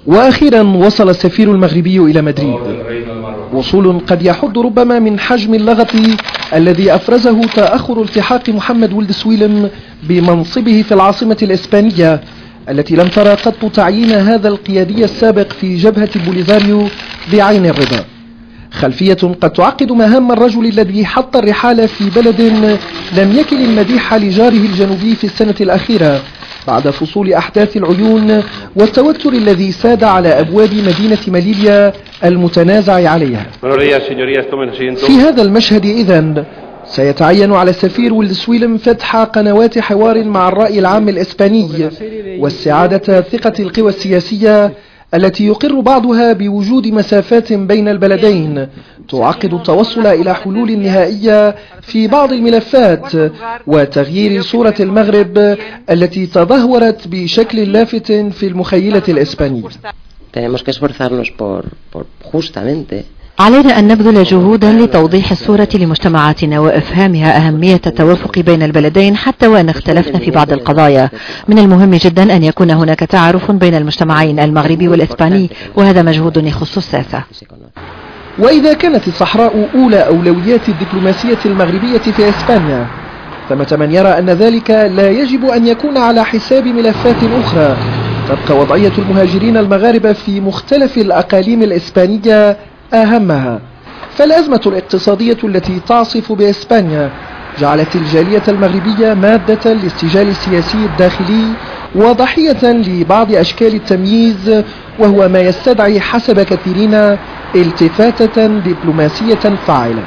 وأخيرا وصل السفير المغربي إلى مدريد، وصول قد يحد ربما من حجم اللغط الذي أفرزه تأخر التحاق محمد ولد سويلم بمنصبه في العاصمة الإسبانية التي لم ترى قط تعيين هذا القيادي السابق في جبهة بوليفاريو بعين الرضا. خلفية قد تعقد مهام الرجل الذي حط الرحال في بلد لم يكن المديح لجاره الجنوبي في السنة الأخيرة بعد فصول أحداث العيون والتوتر الذي ساد على أبواب مدينة مليليا المتنازع عليها. في هذا المشهد إذن سيتعين على السفير ولد سويلم فتح قنوات حوار مع الرأي العام الإسباني واستعادة ثقة القوى السياسية التي يقر بعضها بوجود مسافات بين البلدين تعقد التوصل إلى حلول نهائية في بعض الملفات وتغيير صورة المغرب التي تدهورت بشكل لافت في المخيلة الإسبانية. علينا أن نبذل جهودا لتوضيح الصورة لمجتمعاتنا وإفهامها أهمية التوافق بين البلدين حتى وإن اختلفنا في بعض القضايا. من المهم جدا أن يكون هناك تعارف بين المجتمعين المغربي والإسباني، وهذا مجهود يخص الساسة. وإذا كانت الصحراء أولى أولويات الدبلوماسية المغربية في إسبانيا، ثمة من يرى أن ذلك لا يجب أن يكون على حساب ملفات أخرى تبقى وضعية المهاجرين المغاربة في مختلف الأقاليم الإسبانية أهمها. فالأزمة الاقتصادية التي تعصف بإسبانيا جعلت الجالية المغربية مادة للاستجال السياسي الداخلي وضحية لبعض أشكال التمييز، وهو ما يستدعي حسب كثيرين التفاتة دبلوماسية فاعلة.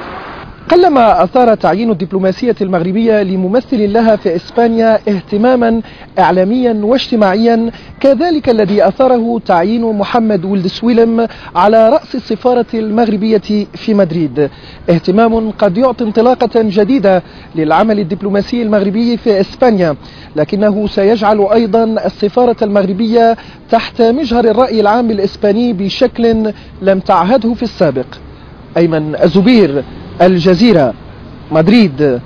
قلما أثار تعيين الدبلوماسية المغربية لممثل لها في إسبانيا اهتماما إعلاميا واجتماعيا كذلك الذي أثاره تعيين محمد ولد سويلم على رأس السفارة المغربية في مدريد، اهتمام قد يعطي انطلاقة جديدة للعمل الدبلوماسي المغربي في إسبانيا، لكنه سيجعل أيضا السفارة المغربية تحت مجهر الرأي العام الإسباني بشكل لم تعهده في السابق. أيمن الزبير، الجزيرة، مدريد.